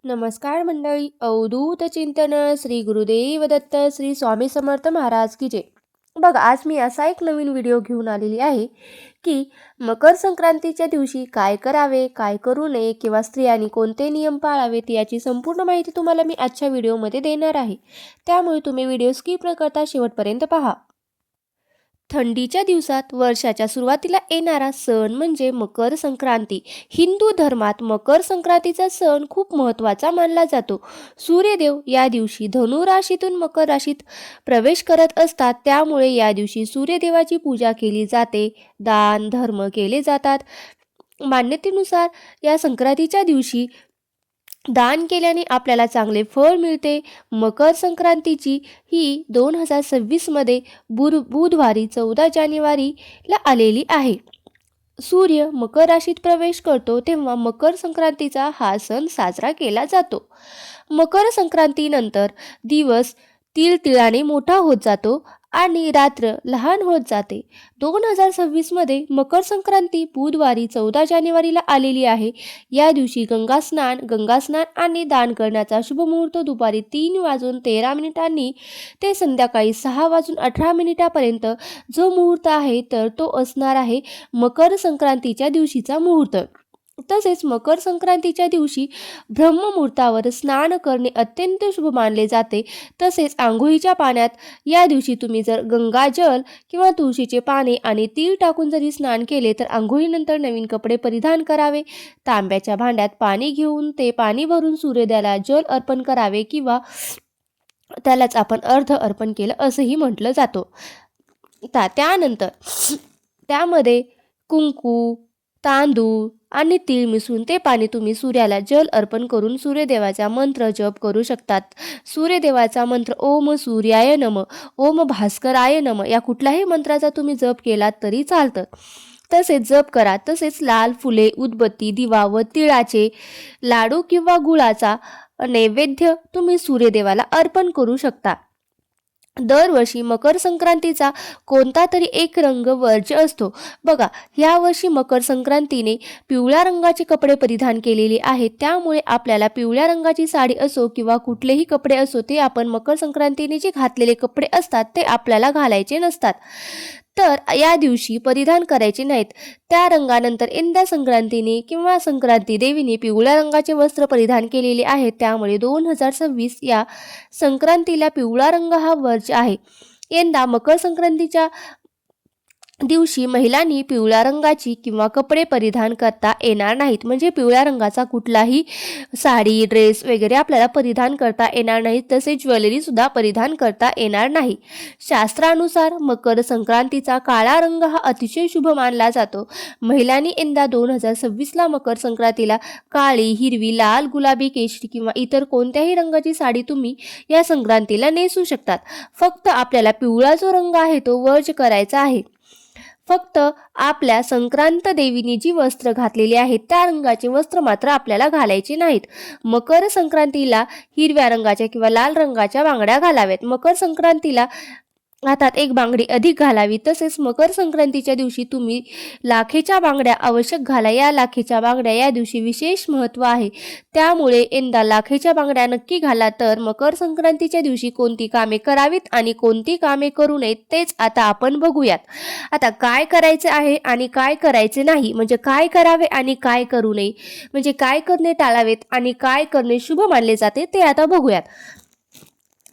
नमस्कार मंडळी. अवधूत चिंतन श्री गुरुदेव दत्त श्री स्वामी समर्थ महाराज की जय. बघा, आज मी असा एक नवीन व्हिडिओ घेऊन आलेली आहे की मकर संक्रांतीच्या दिवशी काय करावे, काय करू नये किंवा स्त्रियांनी कोणते नियम पाळावेत याची संपूर्ण माहिती तुम्हाला मी आजच्या व्हिडिओमध्ये देणार आहे. त्यामुळे तुम्ही व्हिडिओ स्किप न करता शेवटपर्यंत पहा. थंडीच्या दिवसात वर्षाच्या सुरुवातीला येणारा सण म्हणजे मकर संक्रांती. हिंदू धर्मात मकर संक्रांतीचा सण खूप महत्त्वाचा मानला जातो. सूर्यदेव या दिवशी धनु राशीतून मकर राशीत प्रवेश करत असतात, त्यामुळे या दिवशी सूर्यदेवाची पूजा केली जाते, दान धर्म केले जातात. मान्यतेनुसार या संक्रांतीच्या दिवशी दान केल्याने आपल्याला चांगले फळ मिळते. मकर संक्रांतीची ही 2026मध्ये बुधवारी 14 जानेवारीला आलेली आहे. सूर्य मकर राशीत प्रवेश करतो तेव्हा मकर संक्रांतीचा हा सण साजरा केला जातो. मकर संक्रांतीनंतर दिवस तिळाने मोठा होत जातो आणि रात्र लहान होत जाते. 2026मध्ये मकर संक्रांती बुधवारी 14 जानेवारीला आलेली आहे. या दिवशी गंगास्नान आणि दान करण्याचा शुभ मुहूर्त दुपारी 3:13 ते संध्याकाळी 6:18 जो मुहूर्त आहे तर तो असणार आहे मकर संक्रांतीच्या दिवशीचा मुहूर्त. तसेच मकर संक्रांतीच्या दिवशी ब्रह्ममुहूर्तावर स्नान करणे अत्यंत शुभ मानले जाते. तसेच आंघोळीच्या पाण्यात या दिवशी तुम्ही जर गंगाजल किंवा तुळशीचे पाने आणि तीळ टाकून जरी स्नान केले तर आंघोळीनंतर नवीन कपडे परिधान करावे. तांब्याच्या भांड्यात पाणी घेऊन ते पाणी भरून सूर्योदयाला जल अर्पण करावे किंवा त्यालाच आपण अर्ध अर्पण केलं असंही म्हटलं जातं. त्यानंतर त्यामध्ये कुंकू, तांदूळ आणि तीळ मिसळून ते पाणी तुम्ही सूर्याला जल अर्पण करून सूर्यदेवाचा मंत्र जप करू शकतात. सूर्यदेवाचा मंत्र ओम सूर्याय नम, ओम भास्कराय नम या कुठल्याही मंत्राचा तुम्ही जप केलात तरी चालतं. तसेच जप करा. तसेच लाल फुले, उदबत्ती, दिवा व तिळाचे लाडू किंवा गुळाचा नैवेद्य तुम्ही सूर्यदेवाला अर्पण करू शकता. दरवर्षी मकर संक्रांतीचा कोणता तरी एक रंग वर्ज्य असतो. बघा, यावर्षी मकर संक्रांतीने पिवळ्या रंगाचे कपडे परिधान केलेले आहेत, त्यामुळे आपल्याला पिवळ्या रंगाची साडी असो किंवा कुठलेही कपडे असो ते आपण मकर संक्रांतीने जे घातलेले कपडे असतात ते आपल्याला घालायचे नसतात, तर या दिवशी परिधान करायचे नाहीत. त्या रंगानंतर यंदा संक्रांतीने किंवा संक्रांती देवीने पिवळ्या रंगाचे वस्त्र परिधान केलेले आहे, त्यामुळे 2026 या संक्रांतीला पिवळा रंग हा वर्ज्य आहे. यंदा मकर संक्रांतीच्या दिवशी महिलांनी पिवळ्या रंगाची किंवा कपडे परिधान करता येणार नाहीत. म्हणजे पिवळ्या रंगाचा कुठलाही साडी, ड्रेस वगैरे आपल्याला परिधान करता येणार नाही. तसेच ज्वेलरी सुद्धा परिधान करता येणार नाही. शास्त्रानुसार मकर संक्रांतीचा काळा रंग हा अतिशय शुभ मानला जातो. महिलांनी यंदा 2026ला मकर संक्रांतीला काळी, हिरवी, लाल, गुलाबी, केशरी किंवा इतर कोणत्याही रंगाची साडी तुम्ही या संक्रांतीला नेसू शकतात. फक्त आपल्याला पिवळा जो रंग आहे तो वर्ज्य करायचा आहे. फक्त आपल्या संक्रांत देवीने जी वस्त्र घातलेली आहेत त्या रंगाचे वस्त्र मात्र आपल्याला घालायचे नाहीत. मकर संक्रांतीला हिरव्या रंगाच्या किंवा लाल रंगाच्या बांगड्या घालाव्यात. मकर संक्रांतीला हातात एक बांगडी अधिक घालावी. तसेच मकर संक्रांतीच्या दिवशी तुम्ही लाखेच्या बांगड्या आवश्यक घाला. या लाखेच्या बांगड्या या दिवशी विशेष महत्त्व आहे, त्यामुळे यंदा लाखेच्या बांगड्या नक्की घाला. तर मकर संक्रांतीच्या दिवशी कोणती कामे करावीत आणि कोणती कामे करू नयेत तेच आता आपण बघूयात. आता काय करायचे आहे आणि काय करायचे नाही, म्हणजे काय करावे आणि काय करू नये, म्हणजे काय करणे टाळावेत आणि काय करणे शुभ मानले जाते ते आता बघूयात.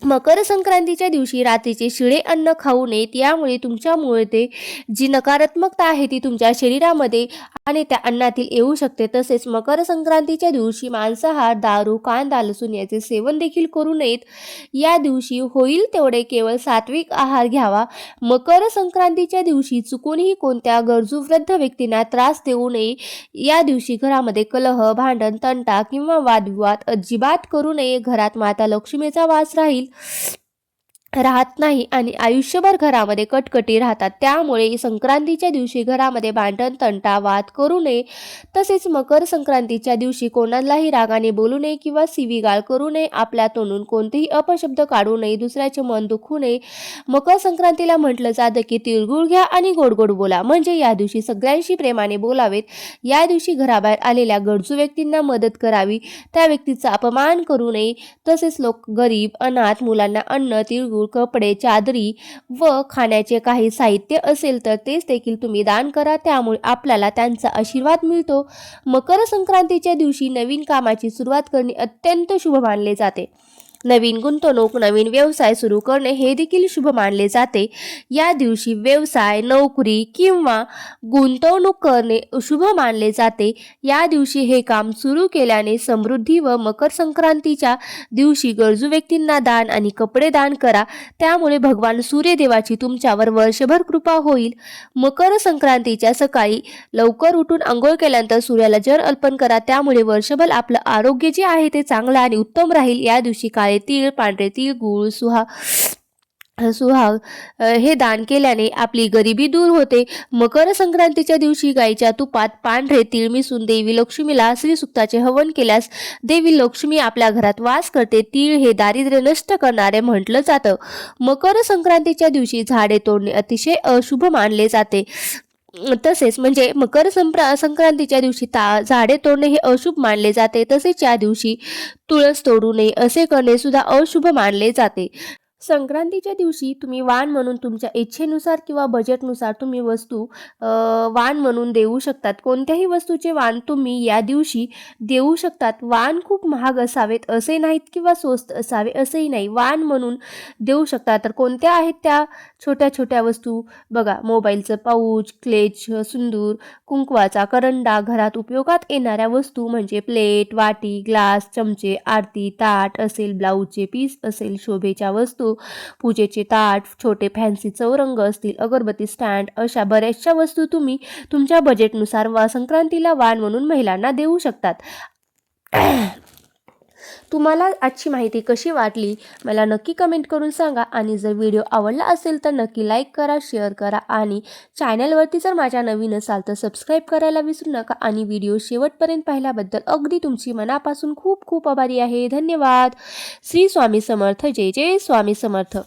मकर संक्रांतीच्या दिवशी रात्रीचे शिळे अन्न खाऊ नयेत. यामुळे तुमच्यामुळे जी नकारात्मकता आहे ती तुमच्या शरीरामध्ये आणि त्या अन्नातील येऊ शकते. तसेच मकर संक्रांतीच्या दिवशी मांसाहार, दारू, कांदा, लसूण याचे सेवन देखील करू नयेत. या दिवशी होईल तेवढे केवळ सात्विक आहार घ्यावा. मकर संक्रांतीच्या दिवशी चुकूनही कोणत्या गरजू वृद्ध व्यक्तींना त्रास देऊ नये. या दिवशी घरामध्ये कलह, भांडण, तंटा किंवा वादविवाद अजिबात करू नये. घरात माता लक्ष्मीचा वास राहील. राहत नाही आणि आयुष्यभर घरामध्ये कटकटी राहतात. त्यामुळे संक्रांतीच्या दिवशी घरामध्ये भांडण तंटा वाद करू नये. तसेच मकर संक्रांतीच्या दिवशी कोणालाही रागाने बोलू नये किंवा शिवीगाळ करू नये. आपल्या तोंडून कोणतेही अपशब्द काढू नये, दुसऱ्याचे मन दुखवू नये. मकर संक्रांतीला म्हटलं जातं की तिळगुळ घ्या आणि गोड गोड बोला, म्हणजे या दिवशी सगळ्यांशी प्रेमाने बोलावेत. या दिवशी घराबाहेर आलेल्या गरजू व्यक्तींना मदत करावी, त्या व्यक्तीचा अपमान करू नये. तसेच लोक गरीब अनाथ मुलांना अन्न, तिळगुळ, कपडे, चादरी व खाण्याचे काही साहित्य असेल तर तेच देखील तुम्ही दान करा, त्यामुळे आपल्याला त्यांचा आशीर्वाद मिळतो. मकर संक्रांतीच्या दिवशी नवीन कामाची सुरुवात करणे अत्यंत शुभ मानले जाते. नवीन गुंतवणूक, नवीन व्यवसाय सुरू करणे हे देखील शुभ मानले जाते. या दिवशी व्यवसाय, नोकरी किंवा गुंतवणूक करणे शुभ मानले जाते. या दिवशी हे काम सुरू केल्याने समृद्धी व मकर संक्रांतीच्या दिवशी गरजू व्यक्तींना दान आणि कपडे दान करा, त्यामुळे भगवान सूर्यदेवाची तुमच्यावर वर्षभर कृपा होईल. मकर संक्रांतीच्या सकाळी लवकर उठून आंघोळ केल्यानंतर सूर्याला जल अर्पण करा, त्यामुळे वर्षभर आपलं आरोग्य जे आहे ते चांगलं आणि उत्तम राहील. या दिवशी काळे तीळ, पांढरे तीळ, गूळ, सुहाग हे दान केल्याने आपली गरिबी दूर होते. मकर संक्रांतीच्या दिवशी गाईच्या तुपात पांढरे तीळ मिसळून देवी लक्ष्मीला श्रीसूक्ताचे हवन केल्यास देवी लक्ष्मी आपल्या घरात वास करते. तीळ हे दारिद्र्य नष्ट करणारे म्हटलं जातं. मकर संक्रांतीच्या दिवशी झाडे तोडणे अतिशय अशुभ मानले जाते. तसेच म्हणजे मकर संक्रांतीच्या दिवशी झाडे तोडणे हे अशुभ मानले जाते. तसेच या दिवशी तुळस तोडू नये, असे करणे सुद्धा अशुभ मानले जाते. संक्रांतीच्या दिवशी तुम्ही वाण म्हणून तुमच्या इच्छेनुसार किंवा बजेटनुसार तुम्ही वस्तू वाण म्हणून देऊ शकतात. कोणत्याही वस्तूचे वाण तुम्ही या दिवशी देऊ शकतात. वाण खूप महाग असावेत असे नाहीत किंवा स्वस्त असावे असेही नाही, वाण म्हणून देऊ शकतात. तर कोणत्या आहेत त्या छोट्या छोट्या वस्तू बघा, मोबाईलचं पाऊच, क्लेच, सिंदूर, कुंकवाचा करंडा, घरात उपयोगात येणाऱ्या वस्तू म्हणजे प्लेट, वाटी, ग्लास, चमचे, आरती ताट असेल, ब्लाऊजचे पीस असेल, शोभेच्या वस्तू, पूजेचे ताट, छोटे फॅन्सी चौरंग असतील, अगरबत्ती स्टँड, अशा बऱ्याचशा वस्तू तुम्ही तुमच्या बजेटनुसार संक्रांतीला वाण म्हणून महिलांना देऊ शकतात. तुम्हाला आजची माहिती कशी वाटली मला नक्की कमेंट करून सांगा आणि जर व्हिडिओ आवडला असेल तर नक्की लाईक करा, शेअर करा आणि चॅनलवरती जर माझ्या नवीन असाल तर सबस्क्राईब करायला विसरू नका. आणि व्हिडिओ शेवटपर्यंत पाहिल्याबद्दल अगदी तुमची मनापासून खूप खूप आभारी आहे. धन्यवाद. श्री स्वामी समर्थ. जय जय स्वामी समर्थ.